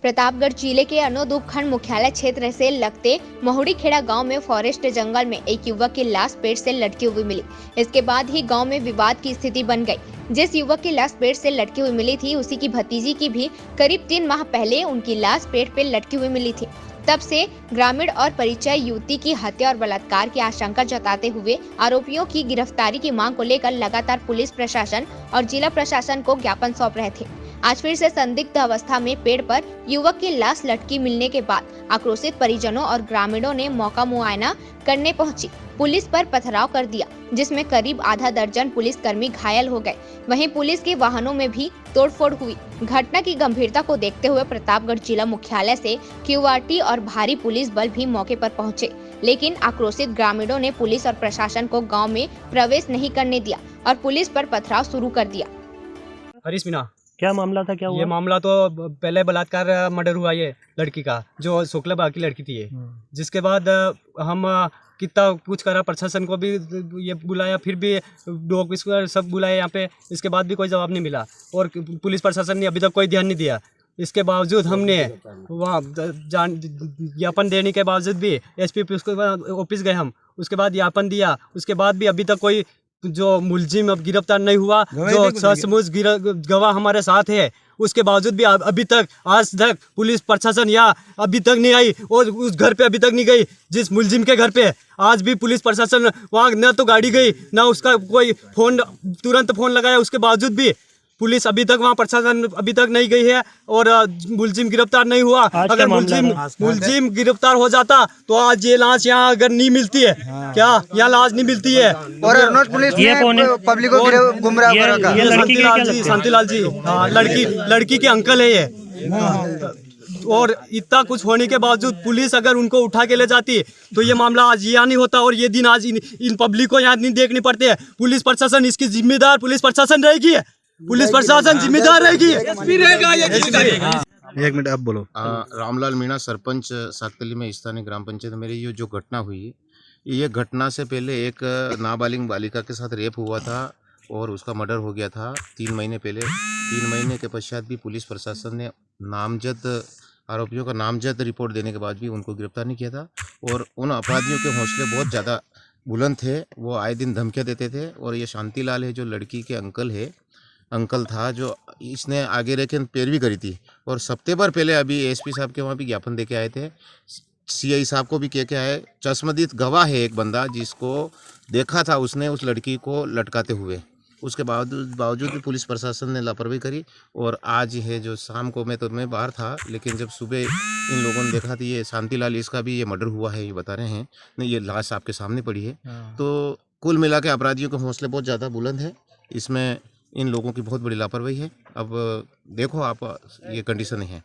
प्रतापगढ़ जिले के अनोद उपखंड मुख्यालय क्षेत्र से लगते महुड़ी खेड़ा गांव में फॉरेस्ट जंगल में एक युवक की लाश पेड़ से लटकी हुई मिली। इसके बाद ही गांव में विवाद की स्थिति बन गई। जिस युवक की लाश पेड़ से लटकी हुई मिली थी, उसी की भतीजी की भी करीब 3 माह पहले उनकी लाश पेड़ पे लटकी हुई मिली थी। तब से ग्रामीण और परिचय युवती की हत्या और बलात्कार की आशंका जताते हुए आरोपियों की गिरफ्तारी की मांग को लेकर लगातार पुलिस प्रशासन और जिला प्रशासन को ज्ञापन सौंप रहे थे। आज फिर से संदिग्ध अवस्था में पेड़ पर युवक की लाश लटकी मिलने के बाद आक्रोशित परिजनों और ग्रामीणों ने मौका मुआयना करने पहुंची पुलिस पर पथराव कर दिया, जिसमें करीब आधा दर्जन पुलिसकर्मी घायल हो गए। वहीं पुलिस के वाहनों में भी तोड़फोड़ हुई। घटना की गंभीरता को देखते हुए प्रतापगढ़ जिला मुख्यालय से क्यूआरटी और भारी पुलिस बल भी मौके पर पहुंचे, लेकिन आक्रोशित ग्रामीणों ने पुलिस और प्रशासन को गाँव में प्रवेश नहीं करने दिया और पुलिस पर पथराव शुरू कर दिया। हरीश मीना, क्या मामला था? क्या हुआ? ये मामला तो पहले बलात्कार मर्डर हुआ ये लड़की का, जो शुक्ला बाग की लड़की थी ये। जिसके बाद हम कितना कुछ करा, प्रशासन को भी ये बुलाया, फिर भी डॉग सब बुलाए यहाँ पे। इसके बाद भी कोई जवाब नहीं मिला और पुलिस प्रशासन ने अभी तक कोई ध्यान नहीं दिया। इसके बावजूद हमने वहाँ ज्ञापन देने के बावजूद भी एसपी ऑफिस गए हम, उसके बाद ज्ञापन दिया, उसके बाद भी अभी तक कोई जो मुलजिम अब गिरफ्तार नहीं हुआ, जो सचमुच गवाह हमारे साथ है, उसके बावजूद भी अभी तक आज तक पुलिस प्रशासन या अभी तक नहीं आई और उस घर पे अभी तक नहीं गई। जिस मुलजिम के घर पे आज भी पुलिस प्रशासन वहाँ न तो गाड़ी गई, ना उसका कोई फोन तुरंत फोन लगाया, उसके बावजूद भी पुलिस अभी तक वहाँ प्रशासन अभी तक नहीं गई है और मुलजिम गिरफ्तार नहीं हुआ। अगर मुलजिम गिरफ्तार हो जाता तो आज ये लाश यहाँ अगर नहीं मिलती है, क्या यहाँ लाश नहीं मिलती है। और अरनोद पुलिस ने पब्लिक को गुमराह करा। शांतिलाल जी, हाँ, लड़की के अंकल है ये। और इतना कुछ होने के बावजूद पुलिस अगर उनको उठा के ले जाती तो ये मामला आज यहाँ नहीं होता और ये दिन आज इन पब्लिक को यहाँ नहीं देखने पड़ते हैं। पुलिस प्रशासन इसकी जिम्मेदार पुलिस प्रशासन रहेगी, पुलिस प्रशासन जिम्मेदार रहेगी। एक मिनट आप बोलो। रामलाल मीणा, सरपंच सातकली में स्थानीय ग्राम पंचायत। मेरी ये जो घटना हुई, ये घटना से पहले एक नाबालिग बालिका के साथ रेप हुआ था और उसका मर्डर हो गया था 3 महीने पहले। 3 महीने के पश्चात भी पुलिस प्रशासन ने नामजद आरोपियों का नामजद रिपोर्ट देने के बाद भी उनको गिरफ्तार नहीं किया था। और उन अपराधियों के हौसले बहुत ज़्यादा बुलंद थे, वो आए दिन धमकियाँ देते थे। और ये शांतिलाल है जो लड़की के अंकल था, जो इसने आगे रह के पैरवी करी थी। और हफ्ते भर पहले अभी एसपी साहब के वहाँ भी ज्ञापन दे के आए थे, सीआई साहब को भी कह के आए। चश्मदीद गवाह है एक बंदा जिसको देखा था उसने उस लड़की को लटकाते हुए। उसके बावजूद भी पुलिस प्रशासन ने लापरवाही करी। और आज है जो शाम को मैं बाहर था, लेकिन जब सुबह इन लोगों ने देखा तो ये शांतिलाल, इसका भी ये मर्डर हुआ है, ये बता रहे हैं। नहीं, ये लाश आपके सामने पड़ी है। तो कुल मिला के अपराधियों के हौसले बहुत ज़्यादा बुलंद है, इसमें इन लोगों की बहुत बड़ी लापरवाही है। अब देखो आप, ये कंडीशन है।